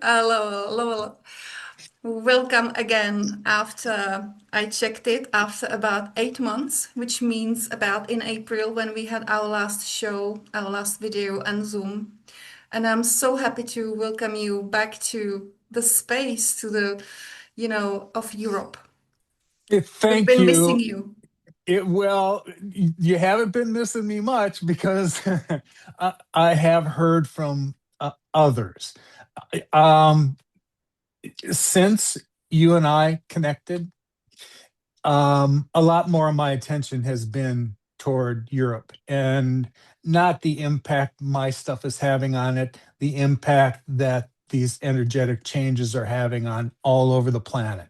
Lowell, welcome again. After I checked it, after about 8 months, which means about in April when we had our last show, our last video and Zoom. And I'm so happy to welcome you back to the space, to of Europe. We've Thank been missing you. you. Well, you haven't been missing me much because I have heard from others. Um, since you and I connected, a lot more of my attention has been toward Europe and not the impact my stuff is having on it, the impact that these energetic changes are having on all over the planet.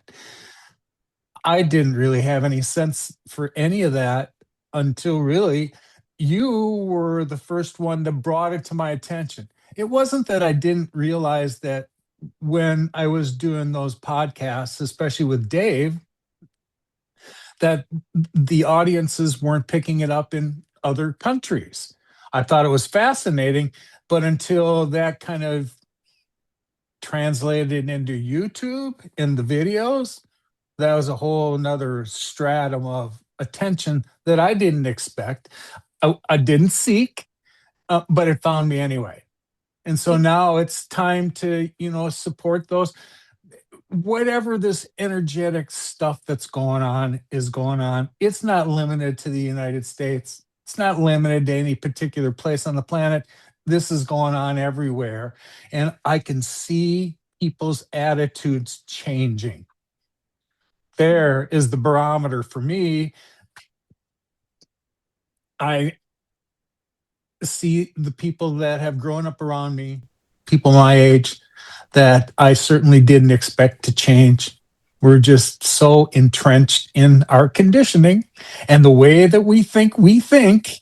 I didn't really have any sense for any of that until really you were the first one that brought it to my attention. It wasn't that I didn't realize that when I was doing those podcasts, especially with Dave, that the audiences weren't picking it up in other countries. I thought it was fascinating, but until that kind of translated into YouTube in the videos, that was a whole nother stratum of attention that I didn't expect. I didn't seek, but it found me anyway. And so now it's time to, support those. Whatever this energetic stuff that's going on is going on. It's not limited to the United States. It's not limited to any particular place on the planet. This is going on everywhere. And I can see people's attitudes changing. There is the barometer for me. I see the people that have grown up around me, people my age, that I certainly didn't expect to change. We're just so entrenched in our conditioning and the way that we think we think.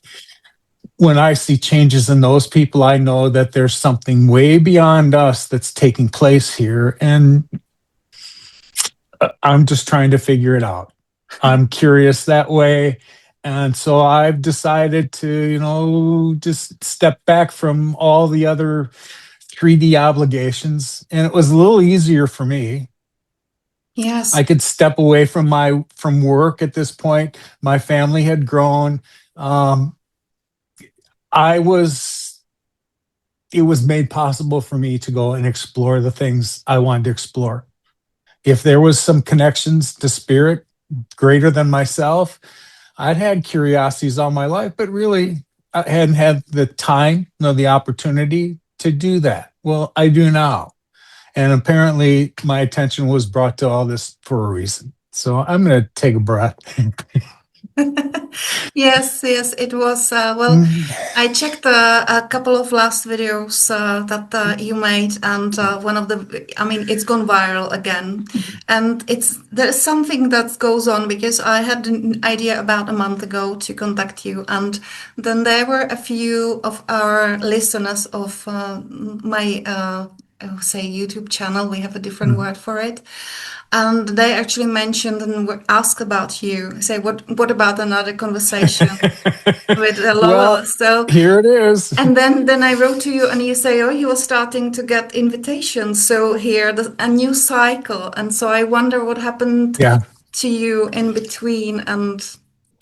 When I see changes in those people, I know that there's something way beyond us that's taking place here. And I'm just trying to figure it out. I'm curious that way. And so I've decided to, just step back from all the other 3D obligations. And it was a little easier for me. I Yes. could step away from work at this point. My family had grown. Um, I was it was made possible for me to go and explore the things I wanted to explore. If there was some connections to spirit greater than myself, I'd had curiosities all my life, but really I hadn't had the time nor the opportunity to do that. Well, I do now. And apparently my attention was brought to all this for a reason. So I'm going to take a breath. Yes, it was. I checked a couple of last videos that you made, and one of I mean, it's gone viral again. And there's something that goes on because I had an idea about a month ago to contact you, and then there were a few of our listeners of my say YouTube channel. We have a different word for it, and they actually mentioned and asked about you. Say, what about another conversation with Lowell? Well, So, here it is. and then I wrote to you, and you say, oh, you were starting to get invitations. So here, a new cycle, and so I wonder what happened Yeah. to you in between, and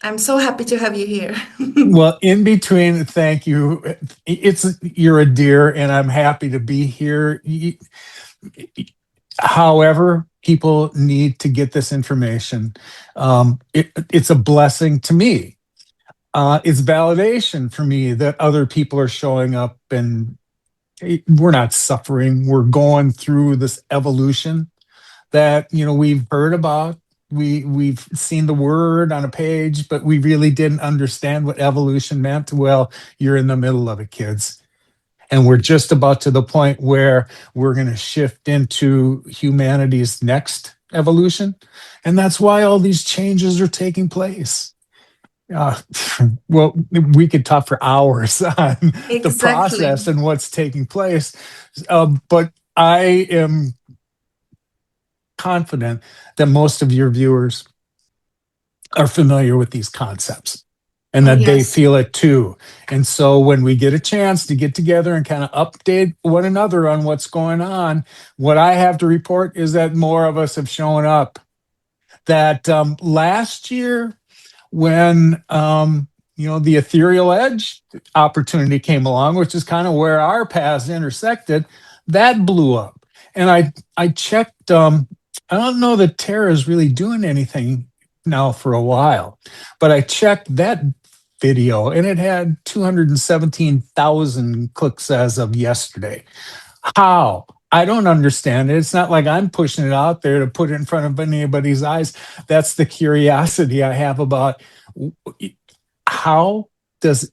I'm so happy to have you here. Well, in between, thank you. You're a dear, and I'm happy to be here. However, people need to get this information. It's a blessing to me. It's validation for me that other people are showing up, and we're not suffering. We're going through this evolution that we've heard about. We've seen the word on a page, but we really didn't understand what evolution meant. Well, you're in the middle of it, kids. And we're just about to the point where we're going to shift into humanity's next evolution. And that's why all these changes are taking place. Uh, well, we could talk for hours on the Exactly. process and what's taking place. But I am confident that most of your viewers are familiar with these concepts. and Oh, that they yes. feel it too. And so when we get a chance to get together and kind of update one another on what's going on, what I have to report is that more of us have shown up. That last year, when the ethereal edge opportunity came along, which is kind of where our paths intersected, that blew up. And I checked. I don't know that Tara is really doing anything now for a while, but I checked that video and it had 217,000 clicks as of yesterday. How? I don't understand it. It's not like I'm pushing it out there to put it in front of anybody's eyes. That's the curiosity I have about how does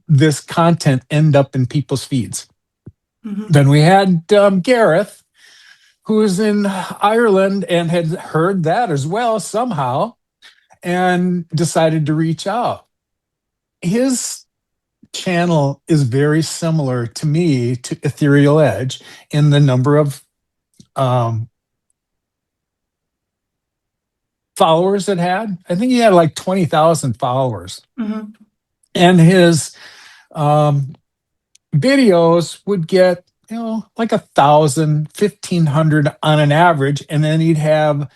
this content end up in people's feeds. Mm-hmm. Then we had Gareth, who was in Ireland and had heard that as well somehow and decided to reach out. His channel is very similar to me to Ethereal Edge in the number of um, followers it had. I think he had like 20,000 followers. Mm-hmm. And his um, videos would get, like 1,000, 1,500 on an average. And then he'd have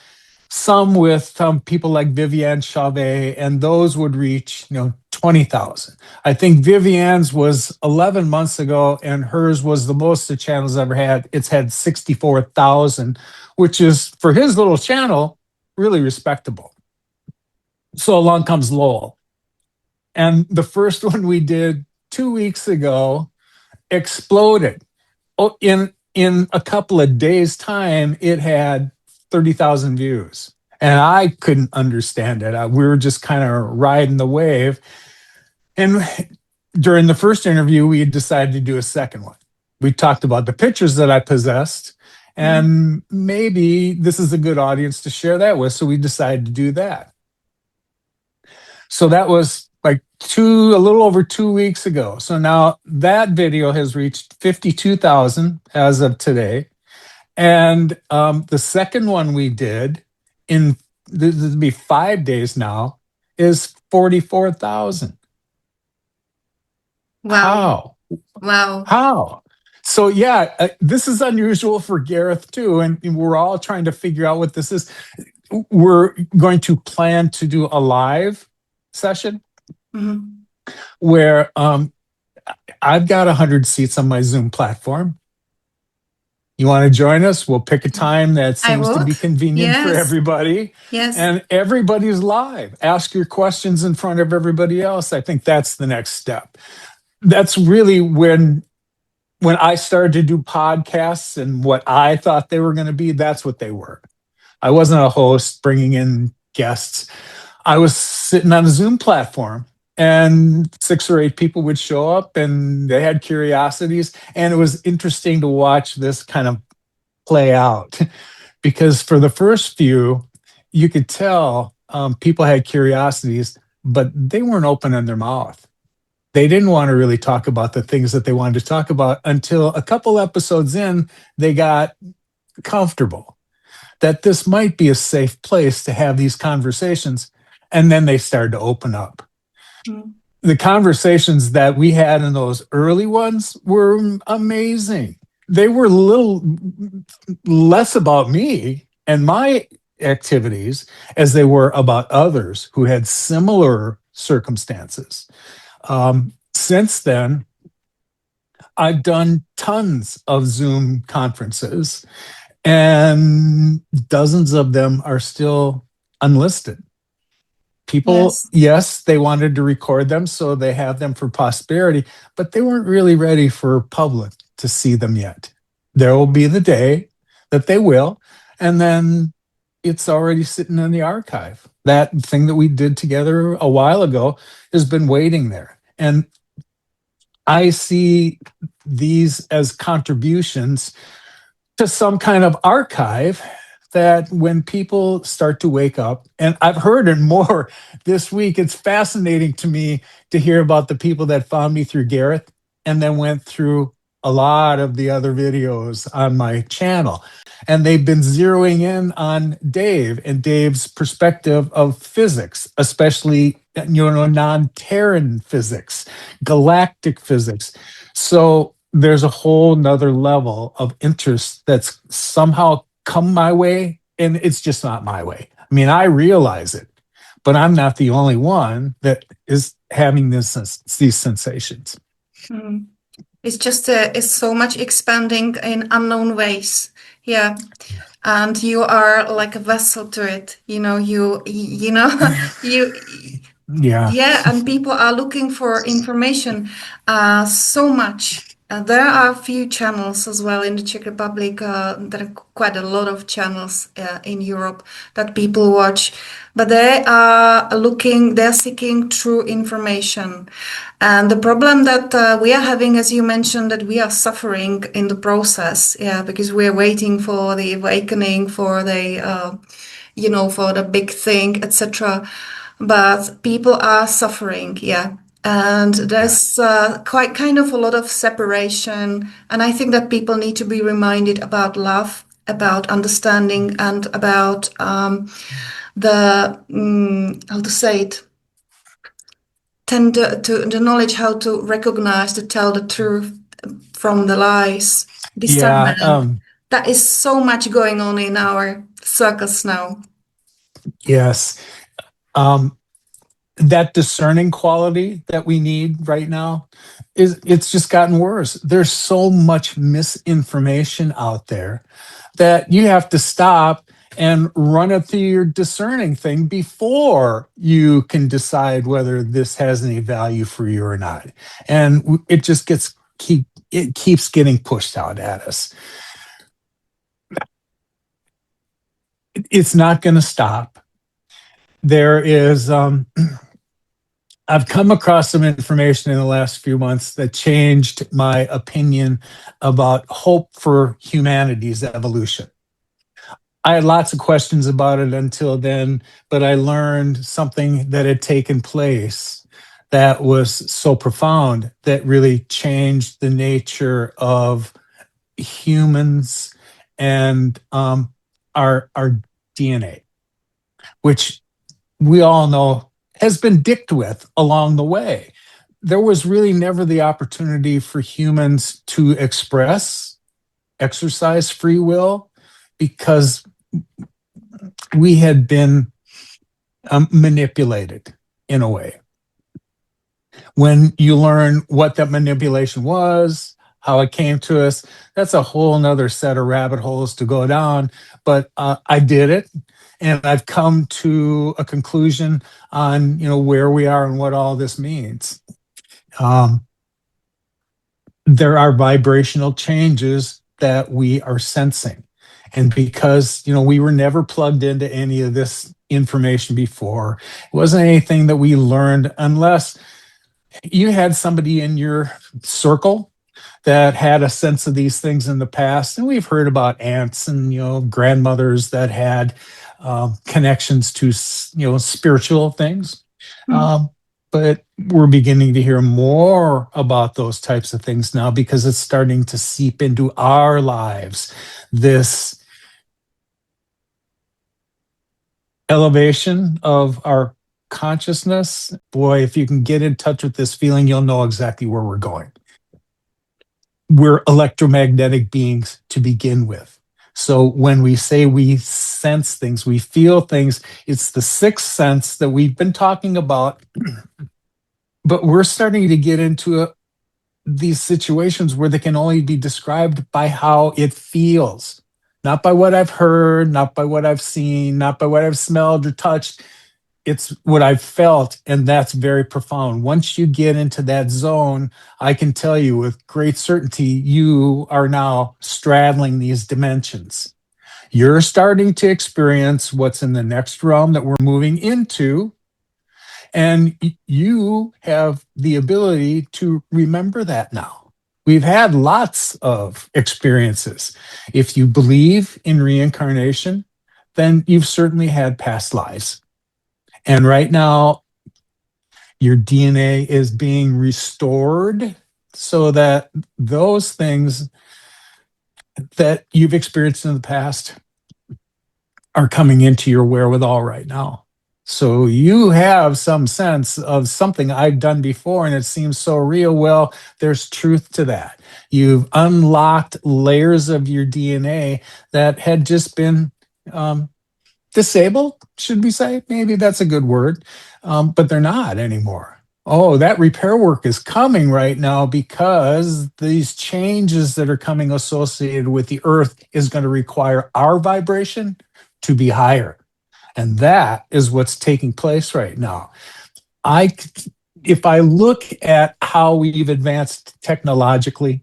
some with people like Vivienne Chauvet, and those would reach, 20,000. I think Vivienne's was 11 months ago, and hers was the most the channel's ever had. It's had 64,000, which is, for his little channel, really respectable. So along comes Lowell. And the first one we did 2 weeks ago exploded. Oh, in a couple of days' time, it had 30,000 views. And I couldn't understand it. We were just kind of riding the wave. And during the first interview, we had decided to do a second one. We talked about the pictures that I possessed, Mm-hmm. and maybe this is a good audience to share that with. So we decided to do that. So that was like a little over 2 weeks ago. So now that video has reached 52,000 as of today. And the second one we did in this will be 5 days now is 44,000. Wow. How? Wow. How? So yeah, this is unusual for Gareth too, and we're all trying to figure out what this is. We're going to plan to do a live session Mm-hmm. where I've got 100 seats on my Zoom platform. You want to join us? We'll pick a time that I seems to would. be convenient for Yes. everybody. Yes. And everybody's live. Ask your questions in front of everybody else. I think that's the next step. That's really when I started to do podcasts and what I thought they were going to be, that's what they were. I wasn't a host bringing in guests. I was sitting on a Zoom platform and 6 or 8 people would show up and they had curiosities. And it was interesting to watch this kind of play out because for the first few, you could tell people had curiosities, but they weren't opening their mouth. They didn't want to really talk about the things that they wanted to talk about until a couple episodes in, they got comfortable that this might be a safe place to have these conversations. And then they started to open up. Mm-hmm. The conversations that we had in those early ones were amazing. They were a little less about me and my activities as they were about others who had similar circumstances. Since then, I've done tons of Zoom conferences, and dozens of them are still unlisted. People, Yes. yes, they wanted to record them, so they have them for posterity, but they weren't really ready for public to see them yet. There will be the day that they will, and then it's already sitting in the archive. That thing that we did together a while ago has been waiting there. And I see these as contributions to some kind of archive that when people start to wake up, and I've heard it more this week, it's fascinating to me to hear about the people that found me through Gareth and then went through a lot of the other videos on my channel. And they've been zeroing in on Dave and Dave's perspective of physics, especially non-Terran physics, galactic physics. So there's a whole nother level of interest that's somehow come my way, and it's just not my way. I mean, I realize it, but I'm not the only one that is having these sensations. Mm. It's just it's so much expanding in unknown ways. Yeah. And you are like a vessel to it. You know, you Yeah. yeah, and people are looking for information so much. There are a few channels as well in the Czech Republic. There are quite a lot of channels in Europe that people watch, but they're seeking true information. And the problem that we are having, as you mentioned, that we are suffering in the process, yeah, because we're waiting for the awakening, for the big thing, etc. But people are suffering, yeah. And Yeah. there's quite kind of a lot of separation. And I think that people need to be reminded about love, about understanding, and about how to say it, tend to the knowledge how to recognize, to tell the truth from the lies, Yeah. discernment. That is so much going on in our circles now. Yes. Um, that discerning quality that we need right now it's just gotten worse. There's so much misinformation out there that you have to stop and run it through your discerning thing before you can decide whether this has any value for you or not. And it just it keeps getting pushed out at us. It's not going to stop. There is I've come across some information in the last few months that changed my opinion about hope for humanity's evolution. I had lots of questions about it until then, but I learned something that had taken place that was so profound that really changed the nature of humans and our DNA, which we all know has been dicked with along the way. There was really never the opportunity for humans to exercise free will because we had been manipulated in a way. When you learn what that manipulation was, how it came to us, that's a whole nother set of rabbit holes to go down. But I did it, and I've come to a conclusion on where we are and what all this means. Um, there are vibrational changes that we are sensing. And because, we were never plugged into any of this information before, it wasn't anything that we learned unless you had somebody in your circle that had a sense of these things in the past. And we've heard about aunts and, grandmothers that had connections to, spiritual things. Mm. But we're beginning to hear more about those types of things now because it's starting to seep into our lives. This elevation of our consciousness, boy, if you can get in touch with this feeling, you'll know exactly where we're going. We're electromagnetic beings to begin with. So when we say we sense things, we feel things, it's the sixth sense that we've been talking about. But we're starting to get into these situations where they can only be described by how it feels, not by what I've heard, not by what I've seen, not by what I've smelled or touched. It's what I've felt, and that's very profound. Once you get into that zone, I can tell you with great certainty, you are now straddling these dimensions. You're starting to experience what's in the next realm that we're moving into, and you have the ability to remember that now. We've had lots of experiences. If you believe in reincarnation, then you've certainly had past lives. And right now, your DNA is being restored so that those things that you've experienced in the past are coming into your wherewithal right now. So you have some sense of something I've done before and it seems so real. Well, there's truth to that. You've unlocked layers of your DNA that had just been um, disabled, should we say? Maybe that's a good word, but they're not anymore. Oh, that repair work is coming right now because these changes that are coming associated with the earth is going to require our vibration to be higher. And that is what's taking place right now. I, if I look at how we've advanced technologically,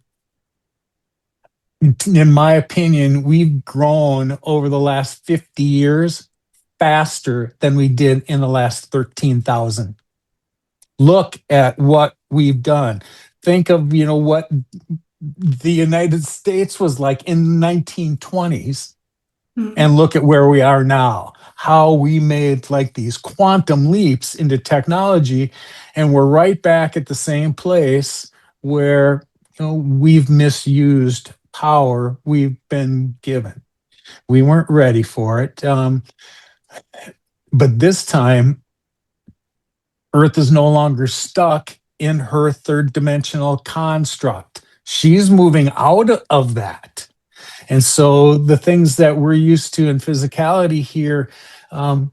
in my opinion, we've grown over the last 50 years faster than we did in the last 13,000. Look at what we've done. Think of, what the United States was like in the 1920s Mm. and look at where we are now. How we made like these quantum leaps into technology and we're right back at the same place where we've misused power we've been given. We weren't ready for it. But this time, Earth is no longer stuck in her third dimensional construct. She's moving out of that. And so the things that we're used to in physicality here, um,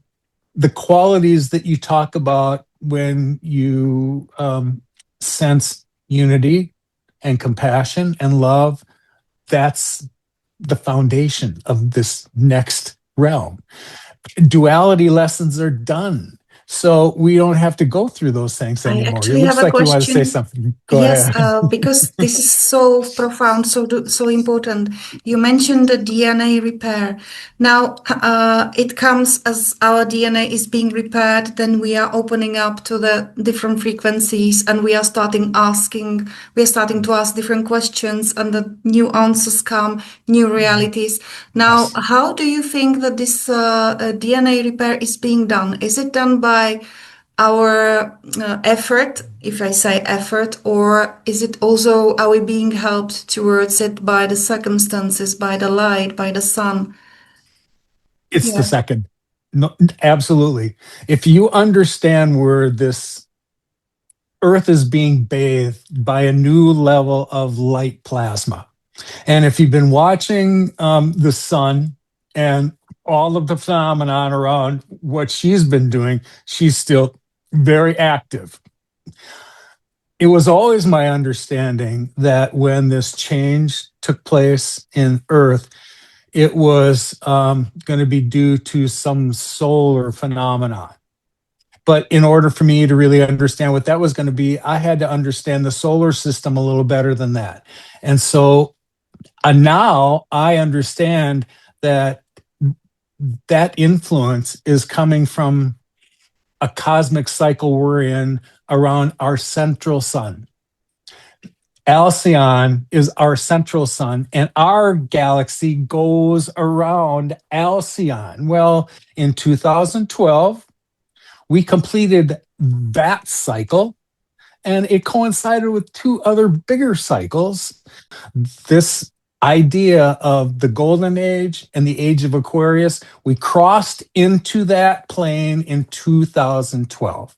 the qualities that you talk about when you sense unity and compassion and love, that's the foundation of this next realm. Duality lessons are done. So we don't have to go through those things I anymore. It actually have looks a like you want to say question. something. Go Yes, ahead. because this is so profound, so important. You mentioned the DNA repair. Now, it comes as our DNA is being repaired, then we are opening up to the different frequencies, and we are starting to ask different questions, and the new answers come, new realities. Now, Yes. how do you think that this DNA repair is being done? Is it done by our effort, if I say effort, or is it also, are we being helped towards it by the circumstances, by the light, by the sun? It's the Yeah. second. No, absolutely. If you understand where this Earth is being bathed by a new level of light plasma, and if you've been watching the sun and all of the phenomenon around what she's been doing, she's still very active. It was always my understanding that when this change took place in Earth, it was going to be due to some solar phenomenon. But in order for me to really understand what that was going to be, I had to understand the solar system a little better than that. And so now I understand that that influence is coming from a cosmic cycle we're in around our central sun. Alcyon is our central sun, and our galaxy goes around Alcyon. Well, in 2012, we completed that cycle, and it coincided with two other bigger cycles. This idea of the golden age and the age of Aquarius, we crossed into that plane in 2012.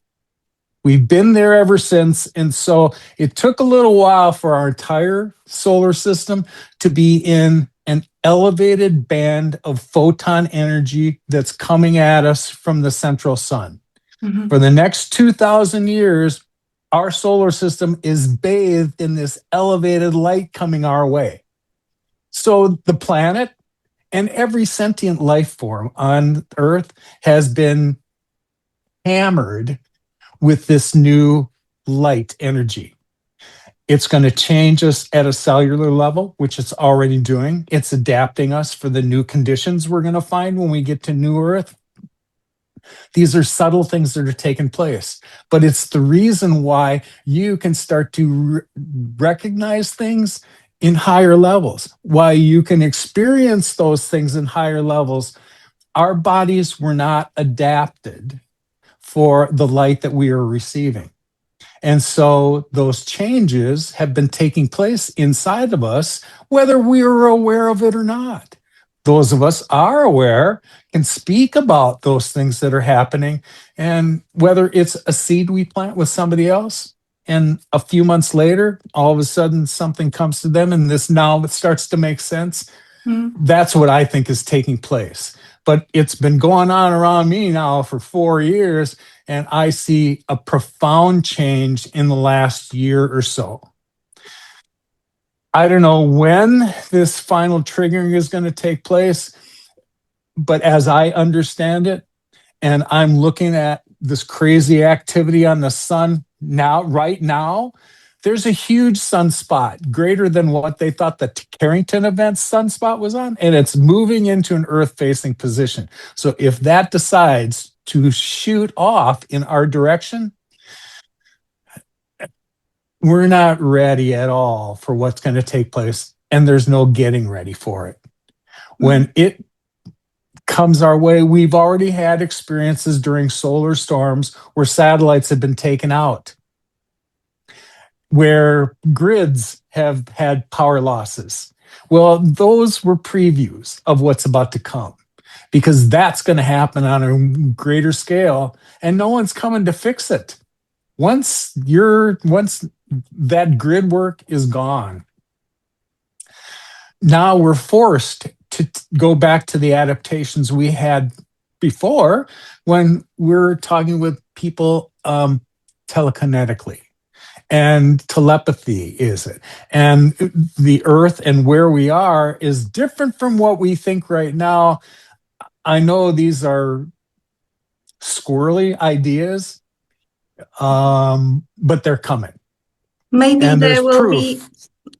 We've been there ever since. And so it took a little while for our entire solar system to be in an elevated band of photon energy that's coming at us from the central sun. For Mhm. the next 2,000 years, our solar system is bathed in this elevated light coming our way. So the planet and every sentient life form on Earth has been hammered with this new light energy. It's going to change us at a cellular level, which it's already doing. It's adapting us for the new conditions we're going to find when we get to New Earth. These are subtle things that are taking place, but it's the reason why you can start to recognize things in higher levels, why you can experience those things in higher levels. Our bodies were not adapted for the light that we are receiving. And so those changes have been taking place inside of us, whether we are aware of it or not. Those of us are aware can speak about those things that are happening. And whether it's a seed we plant with somebody else, and a few months later, all of a sudden something comes to them, and this now it starts to make sense. Mm. That's what I think is taking place. But it's been going on around me now for 4 years, and I see a profound change in the last year or so. I don't know when this final triggering is going to take place, but as I understand it, and I'm looking at this crazy activity on the sun now, right now, there's a huge sunspot greater than what they thought the Carrington event sunspot was on, and it's moving into an Earth facing position. So if that decides to shoot off in our direction, we're not ready at all for what's going to take place, and there's no getting ready for it. Mm. When it comes our way, we've already had experiences during solar storms where satellites have been taken out, where grids have had power losses. Well, those were previews of what's about to come, because that's going to happen on a greater scale, and no one's coming to fix it. Once that grid work is gone, now we're forced to go back to the adaptations we had before, when we're talking with people telekinetically, and telepathy is it, and the earth and where we are is different from what we think right now. I know these are squirrely ideas, but they're coming, Maybe and there's there will proof. be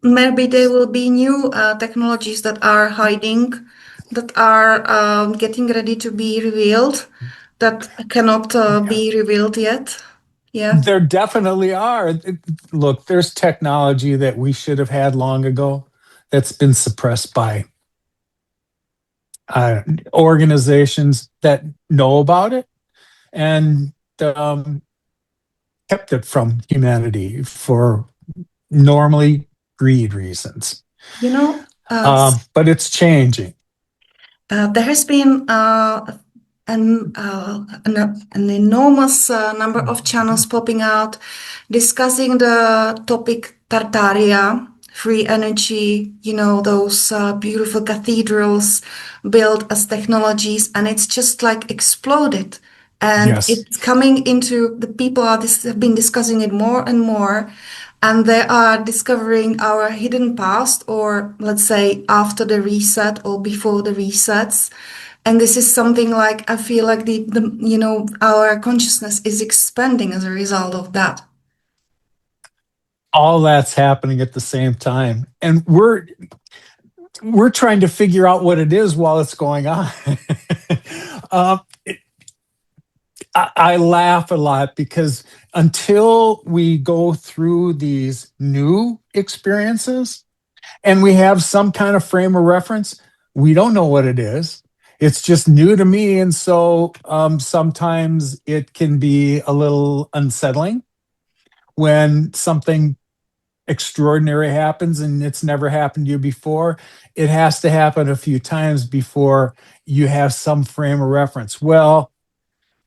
maybe there will be new technologies that are hiding, that are getting ready to be revealed, that cannot be revealed yet. Yeah. There definitely are. Look, there's technology that we should have had long ago that's been suppressed by uh, organizations that know about it, and um, kept it from humanity for normally greed reasons. You know, But it's changing. there has been an enormous number of channels popping out discussing the topic Tartaria, free energy, those beautiful cathedrals built as technologies, and it's just like exploded. And Yes. it's coming into the people have been discussing it more and more, and they are discovering our hidden past, or let's say after the reset or before the resets. And this is something like I feel like our consciousness is expanding as a result of that. All that's happening at the same time. And we're trying to figure out what it is while it's going on. um, I laugh a lot because until we go through these new experiences and we have some kind of frame of reference, we don't know what it is. It's just new to me. And so sometimes it can be a little unsettling when something extraordinary happens and it's never happened to you before. It has to happen a few times before you have some frame of reference. Well,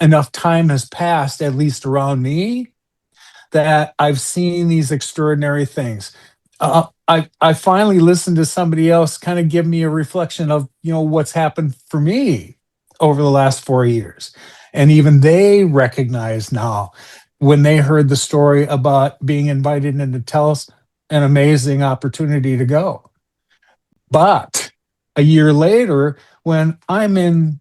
enough time has passed, at least around me, that I've seen these extraordinary things. I finally listened to somebody else kind of give me a reflection of what's happened for me over the last 4 years, and even they recognize now, when they heard the story about being invited in to tell us, an amazing opportunity to go. But a year later, when I'm in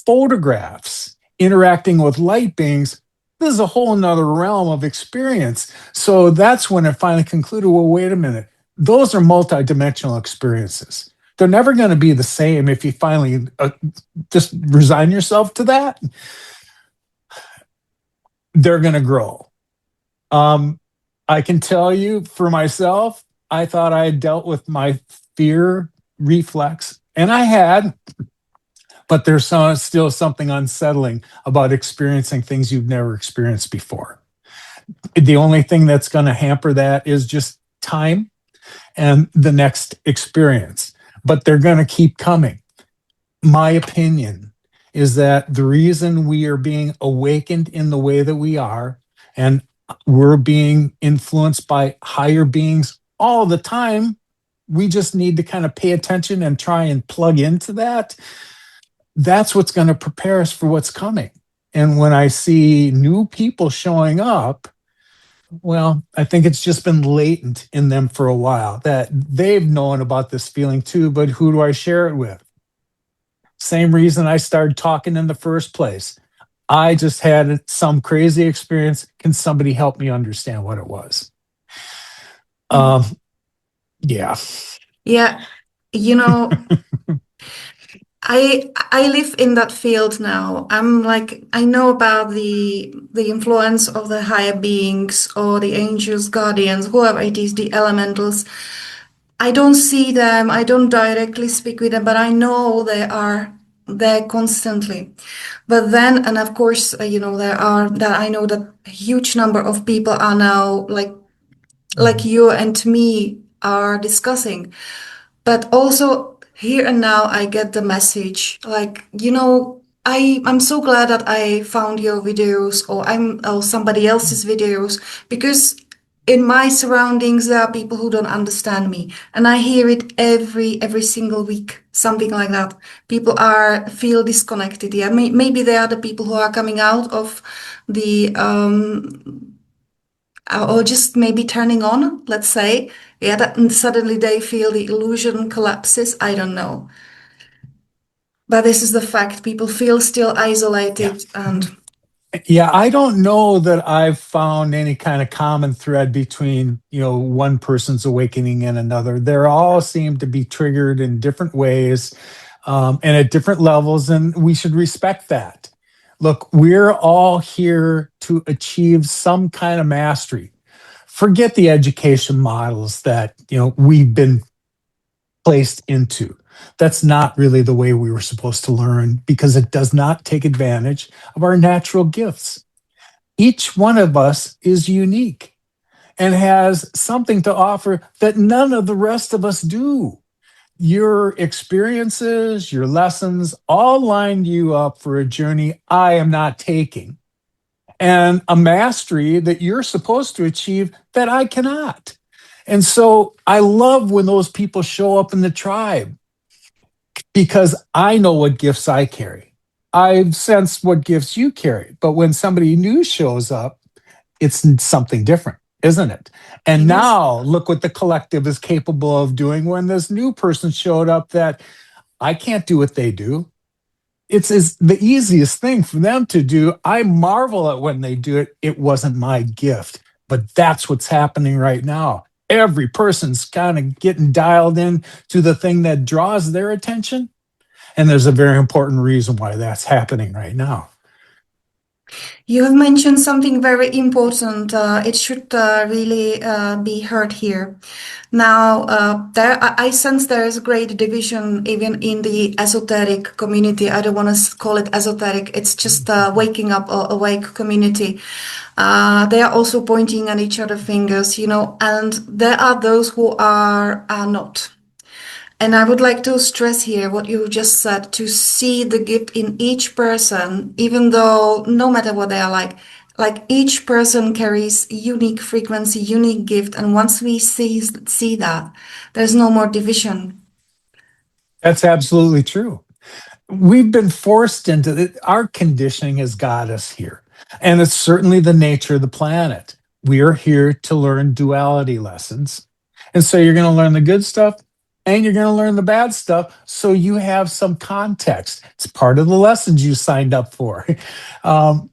photographs interacting with light beings, this is a whole nother realm of experience. So that's when it finally concluded, well, wait a minute. Those are multidimensional experiences. They're never going to be the same if you finally just resign yourself to that. They're going to grow. I can tell you for myself, I thought I had dealt with my fear reflex, and I had, but there's still something unsettling about experiencing things you've never experienced before. The only thing that's going to hamper that is just time and the next experience, but they're going to keep coming. My opinion is that the reason we are being awakened in the way that we are, and we're being influenced by higher beings all the time, we just need to kind of pay attention and try and plug into that. That's what's going to prepare us for what's coming. And when I see new people showing up, well, I think it's just been latent in them for a while that they've known about this feeling too, but who do I share it with? Same reason I started talking in the first place. I just had some crazy experience. Can somebody help me understand what it was? Mm. Um, yeah. Yeah, you know, I live in that field now. I'm like I know about the influence of the higher beings or the angels, guardians, whoever it is, the elementals. I don't see them, I don't directly speak with them, but I know they are there constantly. But then, and of course, there are that I know that a huge number of people are now like you and me are discussing. But also here and now I get the message like, I'm so glad that I found your videos or somebody else's videos because in my surroundings there are people who don't understand me and I hear it every single week, something like that. People are feel disconnected. Yeah, maybe they are the people who are coming out of the or just maybe turning on, let's say. Yeah, that and suddenly they feel the illusion collapses. I don't know. But this is the fact. People feel still Yeah. isolated and Yeah, I don't know that I've found any kind of common thread between, one person's awakening and another. They all seem to be triggered in different ways, and at different levels, and we should respect that. Look, we're all here to achieve some kind of mastery. Forget the education models that, we've been placed into. That's not really the way we were supposed to learn because it does not take advantage of our natural gifts. Each one of us is unique and has something to offer that none of the rest of us do. Your experiences, your lessons all lined you up for a journey I am not taking and a mastery that you're supposed to achieve that I cannot. And so I love when those people show up in the tribe because I know what gifts I carry. I've sensed what gifts you carry. But when somebody new shows up, it's something different, isn't it? And yes. now look what the collective is capable of doing when this new person showed up that I can't do what they do. It's the easiest thing for them to do. I marvel at when they do it. It wasn't my gift, but that's what's happening right now. Every person's kind of getting dialed in to the thing that draws their attention. And there's a very important reason why that's happening right now. You have mentioned something very important. It should really be heard here. Now, I sense there is a great division even in the esoteric community. I don't want to call it esoteric. It's just waking up or awake community. They are also pointing at each other fingers, and there are those who are not. And I would like to stress here what you just said, to see the gift in each person, even though no matter what they are like each person carries unique frequency, unique gift. And once we see that, there's no more division. That's absolutely true. We've been forced into it. Our conditioning has got us here. And it's certainly the nature of the planet. We are here to learn duality lessons. And so you're going to learn the good stuff and you're going to learn the bad stuff. So you have some context. It's part of the lessons you signed up for. Um,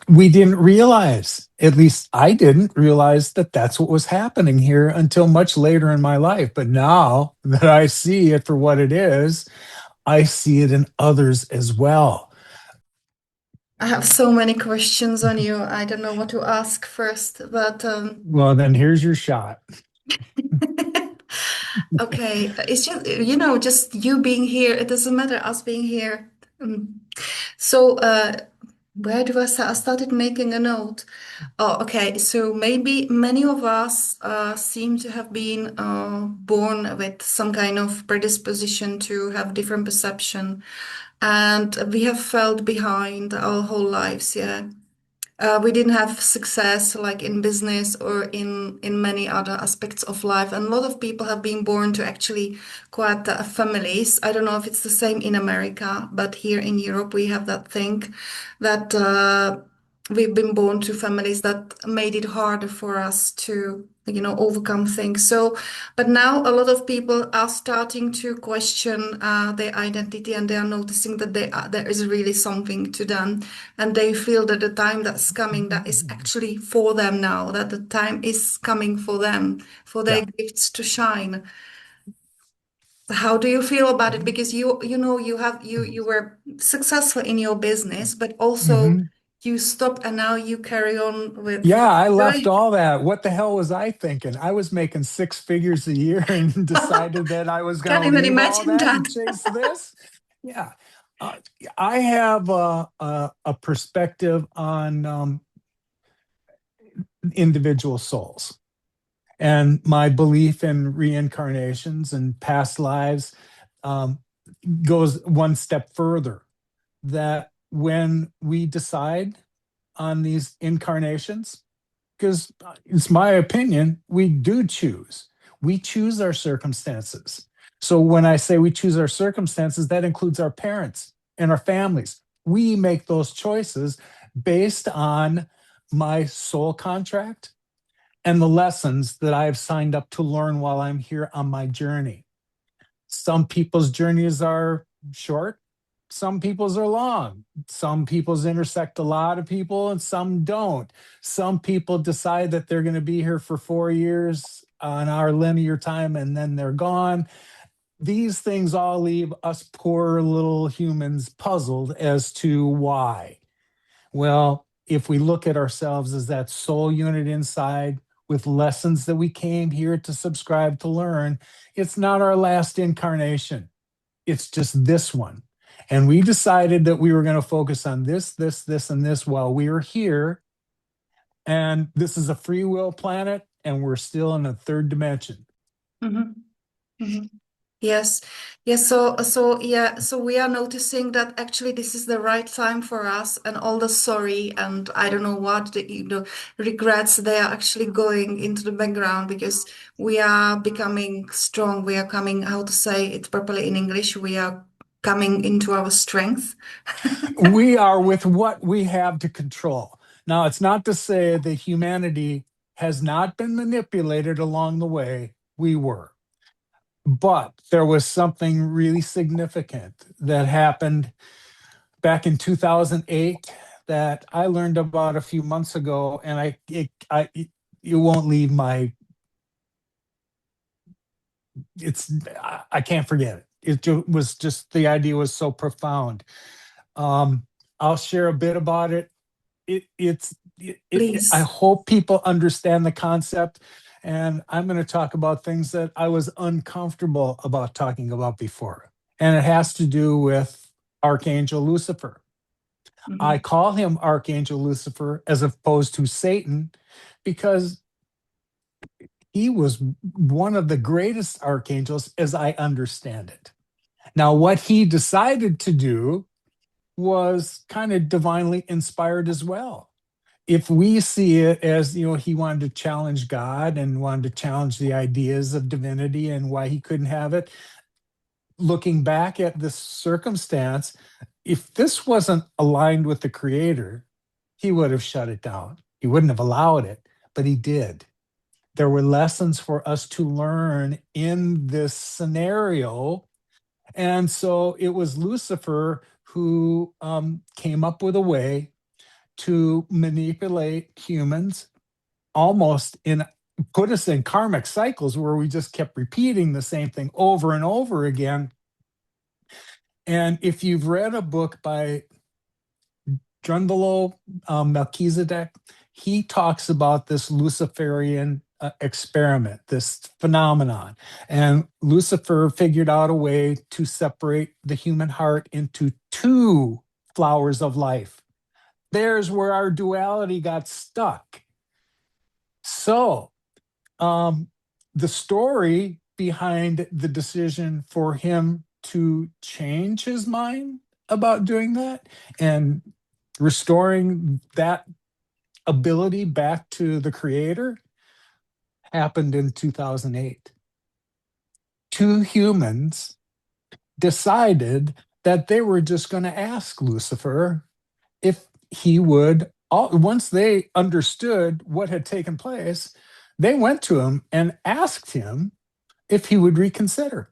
we didn't realize, at least I didn't realize, that that's what was happening here until much later in my life. But now that I see it for what it is, I see it in others as well. I have so many questions on you. I don't know what to ask first, but Well, then here's your shot. okay, it's just just you being here. It doesn't matter us being here. Um, So, Where do I start? I started making a note. Oh, okay. So maybe many of us seem to have been born with some kind of predisposition to have different perception, and we have felt behind our whole lives. Yeah. We didn't have success like in business or in many other aspects of life, and a lot of people have been born to actually quite families. I don't know if it's the same in America, but here in Europe we have that thing that we've been born to families that made it harder for us to, overcome things. So, but now a lot of people are starting to question their identity, and they are noticing that there is really something to them, and they feel that the time that's coming, that is actually for them now, that the time is coming for them, for their Yeah. gifts to shine. How do you feel about it? Because you were successful in your business, but also Hmm. you stopped and now you carry on with Yeah, I left really. all that. What the hell was I thinking? I was making six figures a year and decided that I was going to Can't even leave all imagine that that. and chase this. Yeah. Uh, I have a perspective on individual souls and my belief in reincarnations and past lives um, goes one step further. That when we decide on these incarnations, because it's my opinion, we do choose. We choose our circumstances. So when I say we choose our circumstances, that includes our parents and our families. We make those choices based on my soul contract and the lessons that I have signed up to learn while I'm here on my journey. Some people's journeys are short, some people's are long. Some people's intersect a lot of people and some don't. Some people decide that they're going to be here for 4 years on our linear time and then they're gone. These things all leave us poor little humans puzzled as to why. Well, if we look at ourselves as that soul unit inside with lessons that we came here to subscribe to learn, it's not our last incarnation. It's just this one. And we decided that we were going to focus on this, and this while we were here. And this is a free will planet, and we're still in a third dimension. Mhm, mhm. Yes, yes. So we are noticing that actually this is the right time for us, and all the sorry and I don't know what the regrets, they are actually going into the background because we are becoming strong. We are coming, how to say it properly in English, we are coming into our strength. We are with what we have to control. Now, it's not to say that humanity has not been manipulated along the way. We were. But there was something really significant that happened back in 2008 that I learned about a few months ago, and it won't leave my. I can't forget it. Was just the idea was so profound. Um, I'll share a bit about it. I Please, hope people understand the concept, and I'm going to talk about things that I was uncomfortable about talking about before, and it has to do with Archangel Lucifer. I mhm. call him Archangel Lucifer as opposed to Satan because he was one of the greatest archangels as I understand it. Now, what he decided to do was kind of divinely inspired as well. If we see it as, he wanted to challenge God and wanted to challenge the ideas of divinity and why he couldn't have it, looking back at this circumstance, if this wasn't aligned with the creator, he would have shut it down. He wouldn't have allowed it, but he did. There were lessons for us to learn in this scenario. And so it was Lucifer who came up with a way to manipulate humans almost in put us in karmic cycles where we just kept repeating the same thing over and over again. And if you've read a book by Drunvalo Melchizedek, he talks about this Luciferian experiment, this phenomenon. And Lucifer figured out a way to separate the human heart into two flowers of life. There's where our duality got stuck. So, um, the story behind the decision for him to change his mind about doing that and restoring that ability back to the creator happened in 2008. Two humans decided that they were just going to ask Lucifer if he would, once they understood what had taken place, they went to him and asked him if he would reconsider.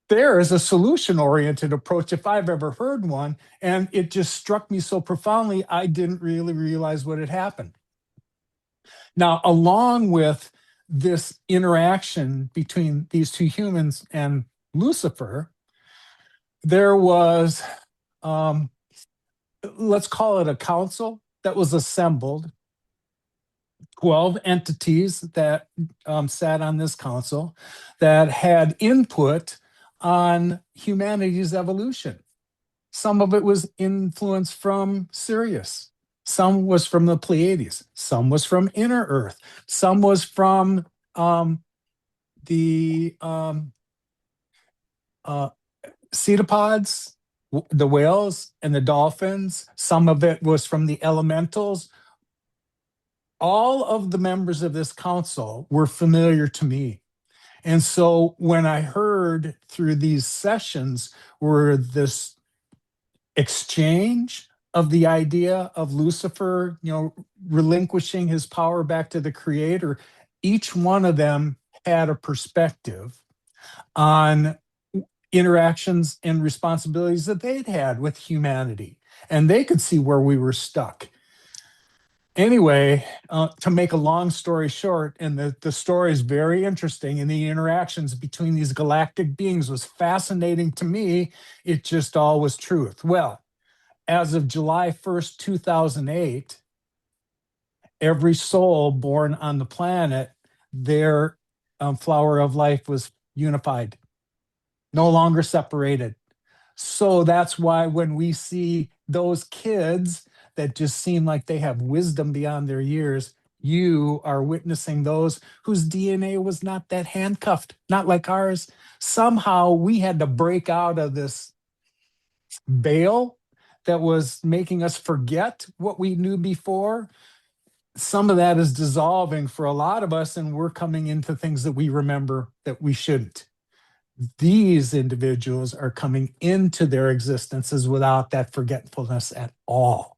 There is a solution oriented approach if I've ever heard one. And it just struck me so profoundly, I didn't really realize what had happened. Now, along with this interaction between these two humans and Lucifer, there was, um, let's call it a council that was assembled, 12 entities that sat on this council that had input on humanity's evolution. Some of it was influence from Sirius. Some was from the Pleiades. Some was from Inner Earth. Some was from the uh, cephalopods, the whales, and the dolphins. Some of it was from the elementals. All of the members of this council were familiar to me. And so when I heard through these sessions were this exchange of the idea of Lucifer, relinquishing his power back to the creator, each one of them had a perspective on interactions and responsibilities that they'd had with humanity. And they could see where we were stuck. Anyway, to make a long story short, and the story is very interesting, and the interactions between these galactic beings was fascinating to me. It just all was truth. Well, as of July 1st, 2008, every soul born on the planet, their flower of life was unified, no longer separated. So that's why when we see those kids that just seem like they have wisdom beyond their years, you are witnessing those whose DNA was not that handcuffed, not like ours. Somehow we had to break out of this veil that was making us forget what we knew before. Some of that is dissolving for a lot of us, and we're coming into things that we remember that we shouldn't. These individuals are coming into their existences without that forgetfulness at all.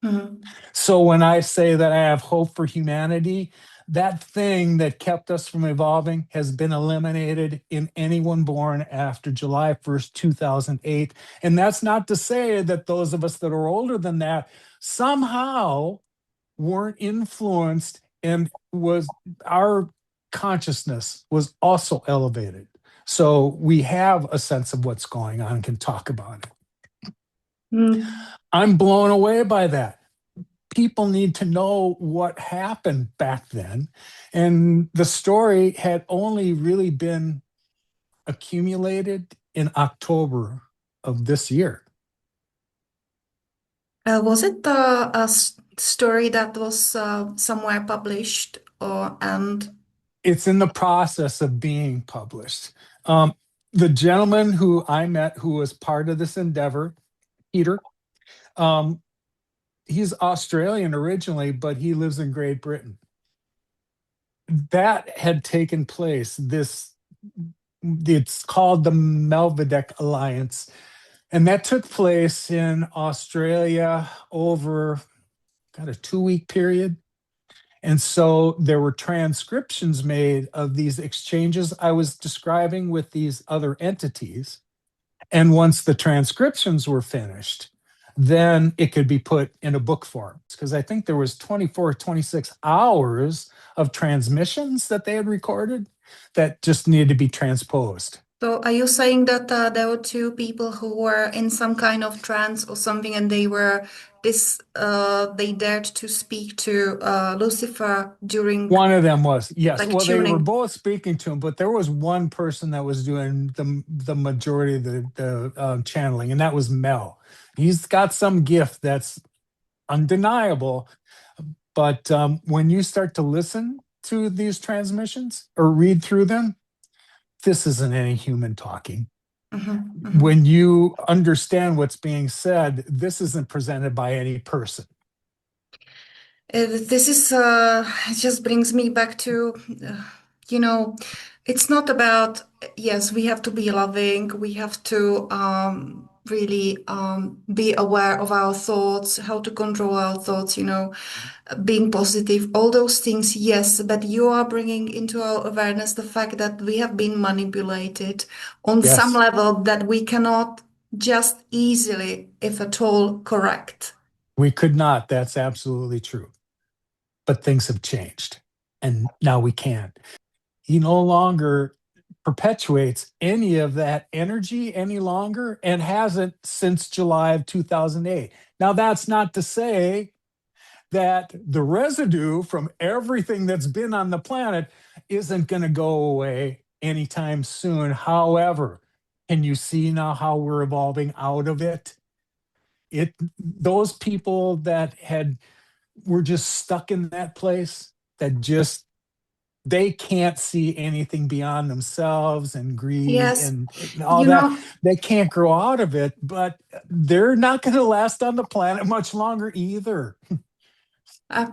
Mhm. So when I say that I have hope for humanity, that thing that kept us from evolving has been eliminated in anyone born after July 1st, 2008. And that's not to say that those of us that are older than that somehow weren't influenced, and was our consciousness was also elevated. So we have a sense of what's going on, can talk about it. Mm. I'm blown away by that. People need to know what happened back then. And the story had only really been accumulated in October of this year. Was it story that was somewhere published, or and It's in the process of being published. Um, the gentleman who I met who was part of this endeavor, Peter, um, he's Australian originally, but he lives in Great Britain. That had taken place. It's called the Melvedek Alliance, and that took place in Australia over a 2-week period. And so there were transcriptions made of these exchanges I was describing with these other entities. And once the transcriptions were finished, then it could be put in a book form. Because I think there was 24, 26 hours of transmissions that they had recorded that just needed to be transposed. so are you saying that there were two people who were in some kind of trance or something, and they dared to speak to Lucifer during One of them was, yes. like Well, they were tuning? both speaking to him, but there was one person that was doing the majority of the channeling, and that was Mel. He's got some gift that's undeniable. But when you start to listen to these transmissions or read through them, this isn't any human talking. Mhm, mhm. When you understand what's being said, this isn't presented by any person. This is, it just brings me back to, uh, you know, it's not about, yes, we have to be loving, we have to really be aware of our thoughts, how to control our thoughts, being positive, all those things, yes, but you are bringing into our awareness the fact that we have been manipulated on some Yes, level that we cannot just easily, if at all, correct. we could not. That's absolutely true. But things have changed. And now we can. He no longer perpetuates any of that energy any longer and hasn't since July of 2008. Now, that's not to say that the residue from everything that's been on the planet isn't going to go away anytime soon. However, can you see now how we're evolving out of it? Those people that had were just stuck in that place, that just they can't see anything beyond themselves and greed Yes, and all you that. know, They can't grow out of it, but they're not going to last on the planet much longer either.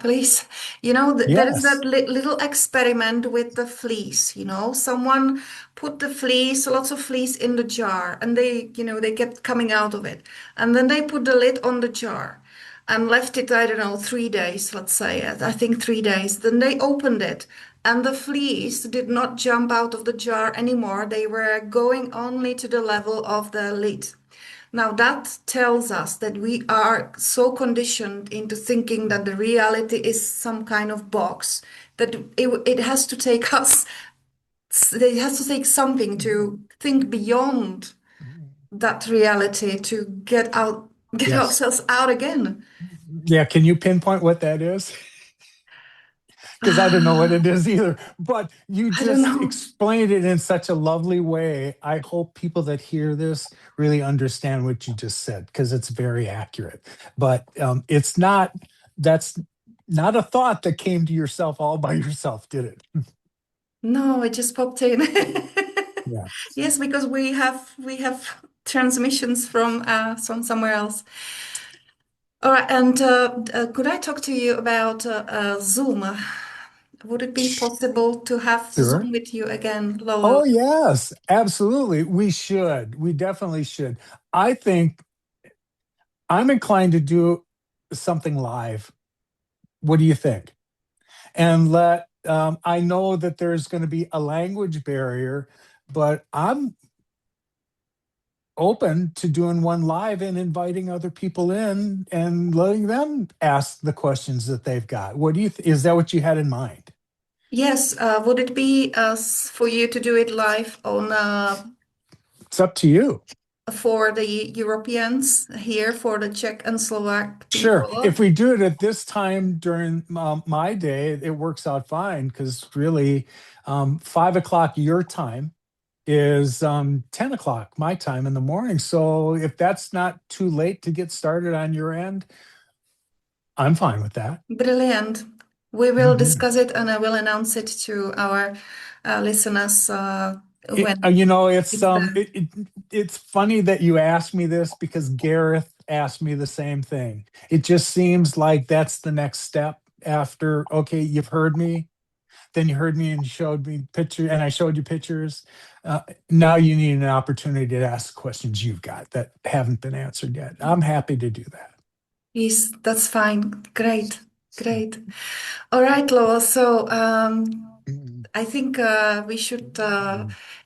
please, there is that Yes. little experiment with the fleece, someone put the fleece, lots of fleece in the jar, and they kept coming out of it. And then they put the lid on the jar and left it, I don't know, 3 days, let's say, I think 3 days. Then they opened it, and the fleece did not jump out of the jar anymore. They were going only to the level of the lid. Now that tells us that we are so conditioned into thinking that the reality is some kind of box, that it has to take us, it has to take something to think beyond that reality to get Yes. ourselves out again. Yeah. Can you pinpoint what that is? Because I don't know what it is either. But you I don't just know. explained it in such a lovely way. I hope people that hear this really understand what you just said because it's very accurate. But it's not, that's not a thought that came to yourself all by yourself, did it? No, it just popped in. Yeah. Yes, because we have transmissions from somewhere else. All right, and could I talk to you about Zoom? Would it be possible to have Sure. Zoom with you again, Lowell? Oh, yes, absolutely. We should. We definitely should. I think I'm inclined to do something live. What do you think? And I know that there's going to be a language barrier, but I'm open to doing one live and inviting other people in and letting them ask the questions that they've got. What do you is that what you had in mind? Yes, would it be for you to do it live on It's up to you. for the Europeans here, for the Czech and Slovak Sure. If people? we do it at this time during my day, it works out fine because really 5 o'clock your time is 10 o'clock my time in the morning. So if that's not too late to get started on your end, I'm fine with that. Brilliant. We will Mhm. discuss it and I will announce it to our listeners It, when it's it's there. it's funny that you asked me this because Gareth asked me the same thing. It just seems like that's the next step after, okay, you've heard me, then you heard me and showed me picture and I showed you pictures. Uh, Now you need an opportunity to ask questions you've got that haven't been answered yet. I'm happy to do that. Yes, that's fine. Great, great. All right, Laura. So I think we should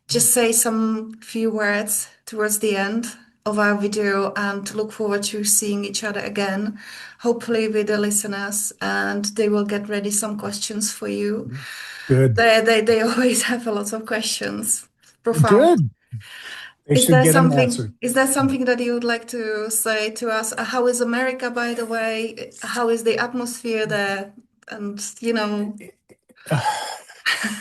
just say some few words towards the end of our video and look forward to seeing each other again, hopefully with the listeners, and they will get ready some questions for you. Good. They always have a lot of questions. Profound. Good. They should get them answered. Is there something that you would like to say to us? How is America, by the way? How is the atmosphere there? And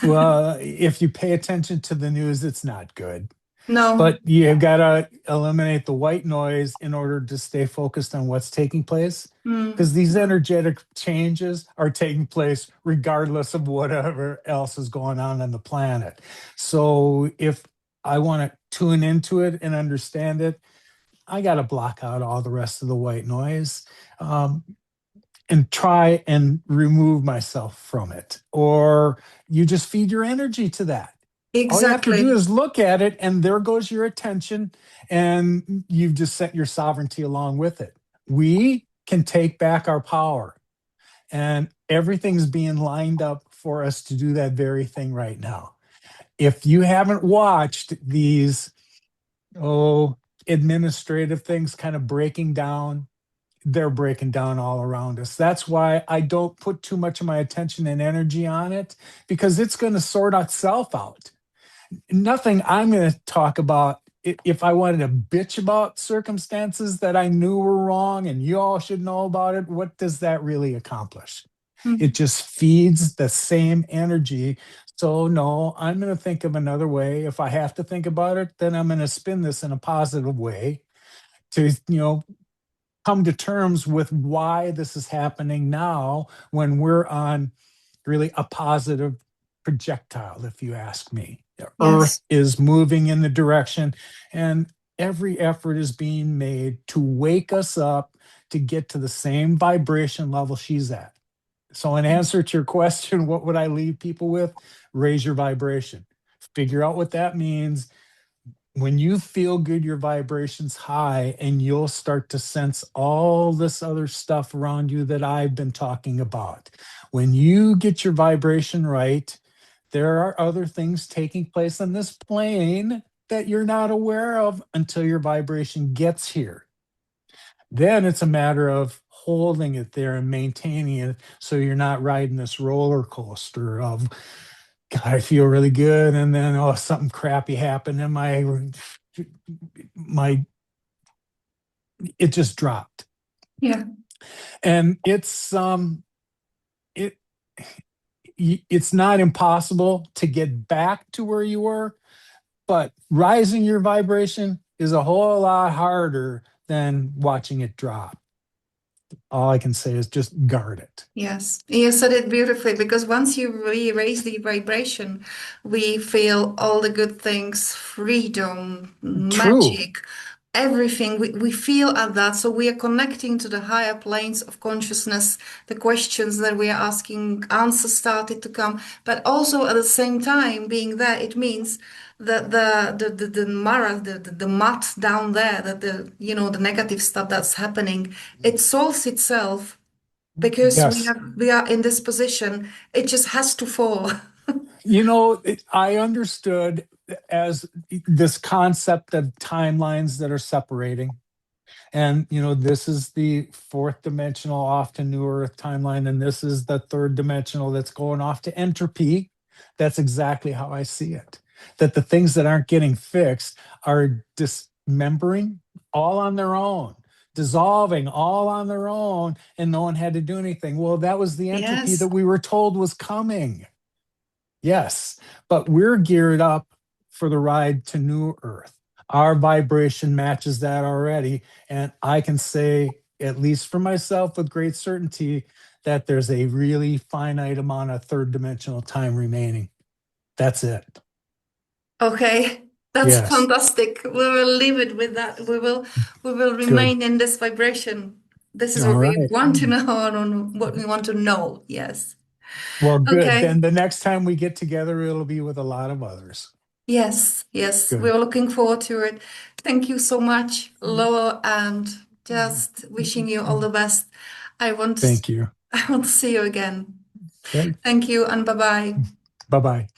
Well, if you pay attention to the news, it's not good. No. But you've got to eliminate the white noise in order to stay focused on what's taking place. Because Mm. these energetic changes are taking place regardless of whatever else is going on the planet. So if I want to tune into it and understand it, I got to block out all the rest of the white noise. Um, and try and remove myself from it. Or you just feed your energy to that. All you have to do Exactly. is look at it, and there goes your attention, and you've just set your sovereignty along with it. We can take back our power, and everything's being lined up for us to do that very thing right now. If you haven't watched these, oh, administrative things kind of breaking down, they're breaking down all around us. That's why I don't put too much of my attention and energy on it, because it's going to sort itself out. Nothing I'm going to talk about. If I wanted to bitch about circumstances that I knew were wrong and you all should know about it, what does that really accomplish? It Mm. just feeds the same energy. So, no, I'm going to think of another way. If I have to think about it, then I'm going to spin this in a positive way to, come to terms with why this is happening now when we're on really a positive projectile, if you ask me. The Earth Yes. is moving in the direction, and every effort is being made to wake us up to get to the same vibration level she's at. So, in answer to your question, what would I leave people with? Raise your vibration. Figure out what that means. When you feel good, your vibration's high, and you'll start to sense all this other stuff around you that I've been talking about. When you get your vibration right, there are other things taking place on this plane that you're not aware of until your vibration gets here. Then it's a matter of holding it there and maintaining it so you're not riding this roller coaster of, God, I feel really good, and then, oh, something crappy happened and my it just dropped. Yeah. And it it's not impossible to get back to where you were, but rising your vibration is a whole lot harder than watching it drop. All I can say is just guard it. Yes, you said it beautifully because once we raise the vibration, we feel all the good things, freedom, True. magic, everything. We feel at that. So we are connecting to the higher planes of consciousness. The questions that we are asking, answers started to come. But also at the same time, being there, it means that the mara, the mud down there, that the negative stuff that's happening, it solves itself because Yes. we are in this position. It just has to fall. I understood as this concept of timelines that are separating. And, this is the fourth dimensional off to New Earth timeline, and this is the third dimensional that's going off to entropy. That's exactly how I see it. That the things that aren't getting fixed are dismembering all on their own, dissolving all on their own, and no one had to do anything. Well, that was the entropy that Yes. we were told was coming. Yes, but we're geared up for the ride to New Earth. Our vibration matches that already. And I can say, at least for myself, with great certainty, that there's a really finite amount of third dimensional time remaining. That's it. Okay. That's Yes. fantastic. We will leave it with that. We will Good. remain in this vibration. This is All what we right. want to know and what we want to know. Yes. Well, good. Okay. Then the next time we get together, it'll be with a lot of others. Yes. Yes. Good. We're looking forward to it. Thank you so much, Lowell, and just wishing you all the best. I want Thank you. I want to see you again. Okay. Thank you and bye bye. Bye bye.